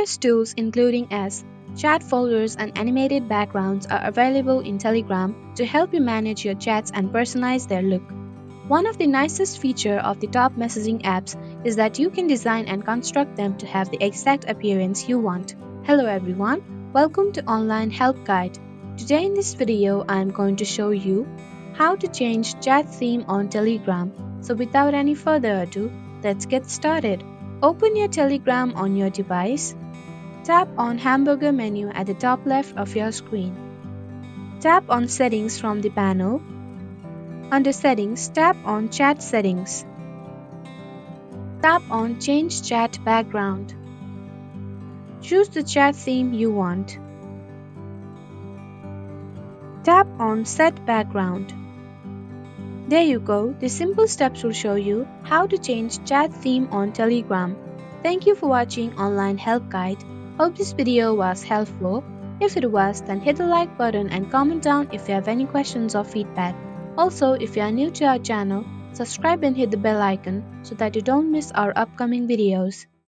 Various tools including chat folders and animated backgrounds are available in Telegram to help you manage your chats and personalize their look. One of the nicest features of the top messaging apps is that you can design and construct them to have the exact appearance you want. Hello everyone, welcome to Online Help Guide. Today in this video I am going to show you how to change chat theme on Telegram. So without any further ado, let's get started. Open your Telegram on your device. Tap on Hamburger menu at the top left of your screen. Tap on Settings from the panel. Under Settings, tap on Chat Settings. Tap on Change Chat Background. Choose the chat theme you want. Tap on Set Background. There you go, the simple steps will show you how to change chat theme on Telegram. Thank you for watching Online Help Guide. Hope this video was helpful. If it was, then hit the like button and comment down if you have any questions or feedback. Also, if you are new to our channel, subscribe and hit the bell icon so that you don't miss our upcoming videos.